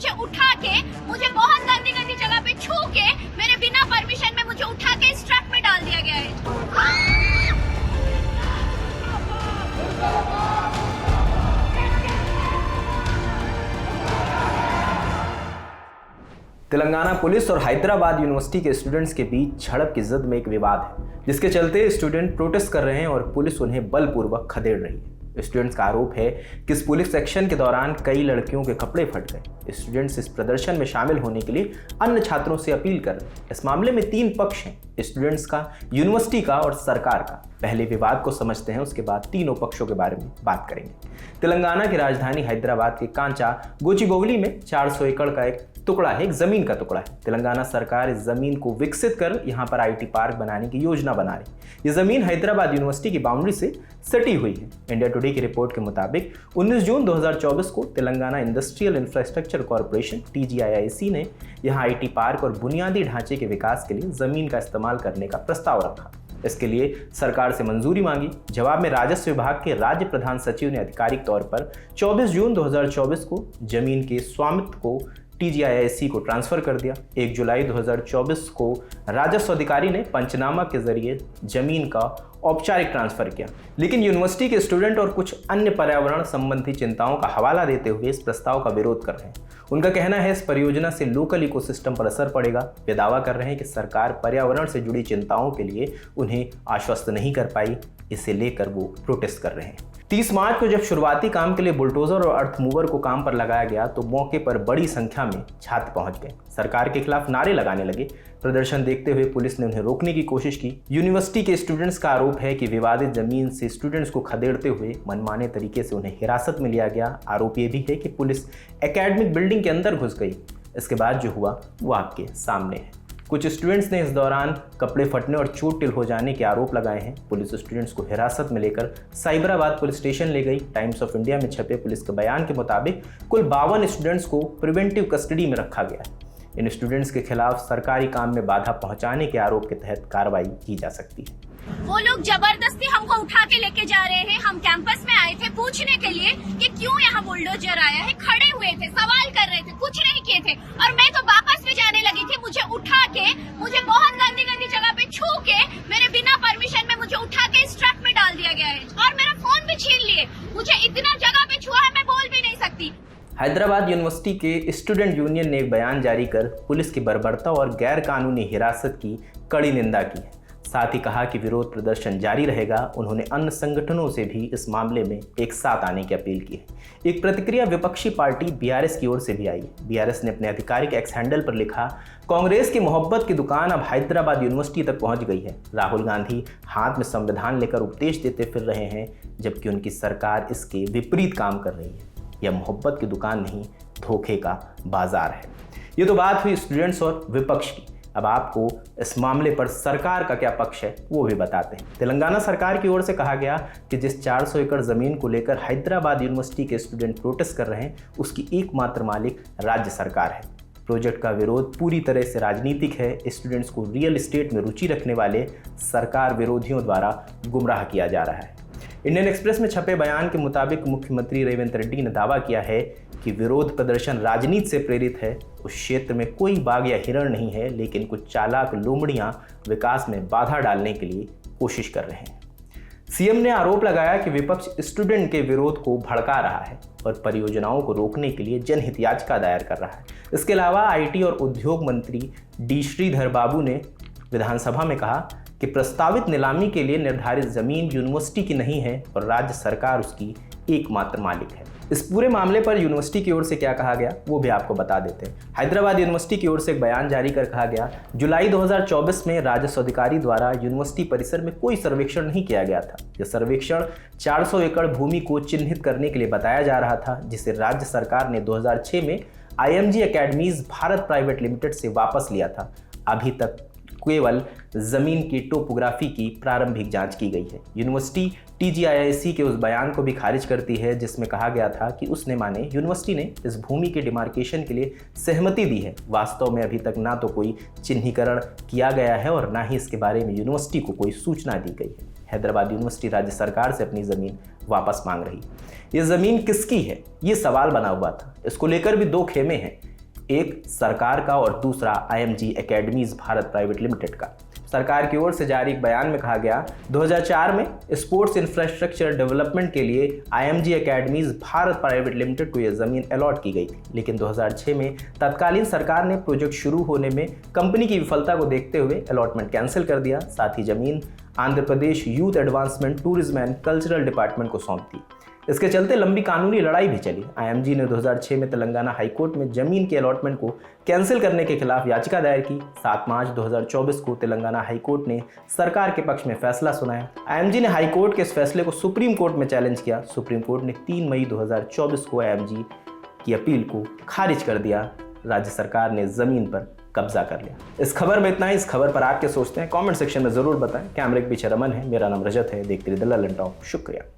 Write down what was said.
मुझे उठा के, मुझे बहुत गंदी गंदी जगह पे छू के, मेरे बिना परमिशन में मुझे उठा के इस ट्रक में डाल दिया गया है। तेलंगाना पुलिस और हैदराबाद यूनिवर्सिटी के स्टूडेंट्स के बीच झड़प की जद में एक विवाद है, जिसके चलते स्टूडेंट प्रोटेस्ट कर रहे हैं और पुलिस उन्हें बलपूर्वक खदेड़ रही है। स्टूडेंट्स का आरोप है कि इस पुलिस एक्शन के दौरान कई लड़कियों के कपड़े फट गए। स्टूडेंट्स इस प्रदर्शन में शामिल होने के लिए अन्य छात्रों से अपील कर रहे हैं। इस मामले में 3 पक्ष हैं, स्टूडेंट्स का, यूनिवर्सिटी का और सरकार का। पहले विवाद को समझते हैं, उसके बाद तीनों पक्षों के बारे में बात करेंगे। तेलंगाना की राजधानी हैदराबाद के कांचा गोचिबोवली में 400 एकड़ का एक टुकड़ा है, एक जमीन का टुकड़ा है। तेलंगाना सरकार इस जमीन को विकसित कर यहाँ पर आईटी पार्क बनाने की योजना बना रही है। ये जमीन हैदराबाद यूनिवर्सिटी की बाउंड्री से सटी हुई है। इंडिया टुडे की रिपोर्ट के मुताबिक 19 जून 2024 को Telangana industrial infrastructure corporation TGIIC ने यहाँ आईटी पार्क और बुनियादी ढांचे के विकास के लिए जमीन का इस्तेमाल करने का प्रस्ताव रखा। इसके लिए सरकार से मंजूरी मांगी। जवाब में राजस्व विभाग के राज्य प्रधान सचिव ने आधिकारिक तौर पर 24 जून 2024 को जमीन के स्वामित्व को TGIIC को ट्रांसफर कर दिया। 1 जुलाई 2024 को राजस्व अधिकारी ने पंचनामा के जरिए जमीन का औपचारिक ट्रांसफर किया, लेकिन यूनिवर्सिटी के स्टूडेंट और कुछ अन्य पर्यावरण संबंधी चिंताओं का हवाला देते हुए इस प्रस्ताव का विरोध कर रहे हैं। उनका कहना है इस परियोजना से लोकल इकोसिस्टम पर असर पड़ेगा। वे दावा कर रहे हैं कि सरकार पर्यावरण से जुड़ी चिंताओं के लिए उन्हें आश्वस्त नहीं कर पाई, इसे लेकर वो प्रोटेस्ट कर रहे हैं। 30 मार्च को जब शुरुआती काम के लिए बुलडोजर और अर्थ मूवर को काम पर लगाया गया तो मौके पर बड़ी संख्या में छात्र पहुंच गए। सरकार के खिलाफ नारे लगाने लगे। प्रदर्शन देखते हुए पुलिस ने उन्हें रोकने की कोशिश की। यूनिवर्सिटी के स्टूडेंट्स का आरोप है कि विवादित जमीन से स्टूडेंट्स को खदेड़ते हुए मनमाने तरीके से उन्हें हिरासत में लिया गया। आरोप ये भी है कि पुलिस एकेडमिक बिल्डिंग के अंदर घुस गई। इसके बाद जो हुआ वो आपके सामने है। कुछ स्टूडेंट्स ने इस दौरान कपड़े फटने और चोट टिल हो जाने के आरोप लगाए हैं। पुलिस स्टूडेंट्स को हिरासत में लेकर साइबराबाद पुलिस स्टेशन ले गई। टाइम्स ऑफ इंडिया में छपे पुलिस के बयान के मुताबिक कुल 52 स्टूडेंट्स को प्रिवेंटिव कस्टडी में रखा गया है। इन स्टूडेंट्स के खिलाफ सरकारी काम में बाधा पहुंचाने के आरोप के तहत कार्रवाई की जा सकती है। वो लोग जबरदस्ती हमको उठा के लेके जा रहे हैं। हम कैंपस में आए थे पूछने के लिए कि क्यों यहाँ बुलडोजर आया है। खड़े हुए थे, सवाल कर रहे थे, कुछ नहीं किए थे और मैं तो वापस भी जाने लगी थी। मुझे उठा के, मुझे बहुत गंदी गंदी जगह पे छू के, मेरे बिना परमिशन में मुझे उठा के इस ट्रक में डाल दिया गया है और मेरा फोन भी छीन लिए। मुझे इतना जगह पे छुआ है, मैं बोल भी नहीं सकती। हैदराबाद यूनिवर्सिटी के स्टूडेंट यूनियन ने एक बयान जारी कर पुलिस की बर्बरता और गैर कानूनी हिरासत की कड़ी निंदा की है। साथ ही कहा कि विरोध प्रदर्शन जारी रहेगा। उन्होंने अन्य संगठनों से भी इस मामले में एक साथ आने की अपील की है। एक प्रतिक्रिया विपक्षी पार्टी BRS की ओर से भी आई है। BRS ने अपने आधिकारिक एक्स हैंडल पर लिखा, कांग्रेस की मोहब्बत की दुकान अब हैदराबाद यूनिवर्सिटी तक पहुंच गई है। राहुल गांधी हाथ में संविधान लेकर उपदेश देते फिर रहे हैं, जबकि उनकी सरकार इसके विपरीत काम कर रही है। यह मोहब्बत की दुकान नहीं, धोखे का बाजार है। ये तो बात हुई स्टूडेंट्स और विपक्ष की। अब आपको इस मामले पर सरकार का क्या पक्ष है वो भी बताते हैं। तेलंगाना सरकार की ओर से कहा गया कि जिस 400 एकड़ जमीन को लेकर हैदराबाद यूनिवर्सिटी के स्टूडेंट प्रोटेस्ट कर रहे हैं, उसकी एकमात्र मालिक राज्य सरकार है। प्रोजेक्ट का विरोध पूरी तरह से राजनीतिक है। स्टूडेंट्स को रियल एस्टेट में रुचि रखने वाले सरकार विरोधियों द्वारा गुमराह किया जा रहा है। इंडियन एक्सप्रेस में छपे बयान के मुताबिक मुख्यमंत्री रेवंत रेड्डी ने दावा किया है कि विरोध प्रदर्शन राजनीति से प्रेरित है। उस क्षेत्र में कोई बाघ या हिरण नहीं है, लेकिन कुछ चालाक लोमड़ियां विकास में बाधा डालने के लिए कोशिश कर रहे हैं। सीएम ने आरोप लगाया कि विपक्ष स्टूडेंट के विरोध को भड़का रहा है और परियोजनाओं को रोकने के लिए जनहित याचिका दायर कर रहा है। इसके अलावा IT और उद्योग मंत्री D श्रीधर बाबू ने विधानसभा में कहा कि प्रस्तावित नीलामी के लिए निर्धारित जमीन यूनिवर्सिटी की नहीं है और राज्य सरकार उसकी एकमात्र मालिक है। इस पूरे मामले पर यूनिवर्सिटी की ओर से क्या कहा गया वो भी आपको बता देते हैं। हैदराबाद यूनिवर्सिटी की ओर से एक बयान जारी कर कहा गया, जुलाई 2024 में राजस्व अधिकारी द्वारा यूनिवर्सिटी परिसर में कोई सर्वेक्षण नहीं किया गया था। यह सर्वेक्षण 400 एकड़ भूमि को चिन्हित करने के लिए बताया जा रहा था, जिसे राज्य सरकार ने 2006 में IMG academies Bharat private limited से वापस लिया था। अभी तक केवल जमीन की टोपोग्राफी की प्रारंभिक जांच की गई है। यूनिवर्सिटी TGIIC के उस बयान को भी खारिज करती है जिसमें कहा गया था कि उसने माने यूनिवर्सिटी ने इस भूमि के डिमार्केशन के लिए सहमति दी है। वास्तव में अभी तक ना तो कोई चिन्हीकरण किया गया है और ना ही इसके बारे में यूनिवर्सिटी को कोई सूचना दी गई है। हैदराबाद यूनिवर्सिटी राज्य सरकार से अपनी ज़मीन वापस मांग रही है। ये ज़मीन किसकी है, ये सवाल बना हुआ था। इसको लेकर भी 2 खेमे हैं। एक सरकार का और दूसरा IMG academies Bharat private limited का। सरकार की ओर से जारी एक बयान में कहा गया 2004 में स्पोर्ट्स इंफ्रास्ट्रक्चर डेवलपमेंट के लिए IMG academies Bharat private limited को यह जमीन अलॉट की गई थी, लेकिन 2006 में तत्कालीन सरकार ने प्रोजेक्ट शुरू होने में कंपनी की विफलता को देखते हुए अलॉटमेंट कैंसिल कर दिया। साथ ही जमीन Andhra Pradesh youth advancement tourism and cultural department को सौंप दी। इसके चलते लंबी कानूनी लड़ाई भी चली। IMG ने 2006 में तेलंगाना हाईकोर्ट में जमीन के अलॉटमेंट को कैंसिल करने के खिलाफ याचिका दायर की। 7 मार्च 2024 को तेलंगाना हाईकोर्ट ने सरकार के पक्ष में फैसला सुनाया। IMG ने हाईकोर्ट के इस फैसले को सुप्रीम कोर्ट में चैलेंज किया। सुप्रीम कोर्ट ने 3 मई 2024 को IMG की अपील को खारिज कर दिया। राज्य सरकार ने जमीन पर कब्जा कर लिया। इस खबर में इतना ही। इस खबर पर आप क्या सोचते हैं कमेंट सेक्शन में जरूर बताएं। कैमरे के पीछे रमन है, मेरा नाम रजत है। देखते रहिए द ललन टॉप। शुक्रिया।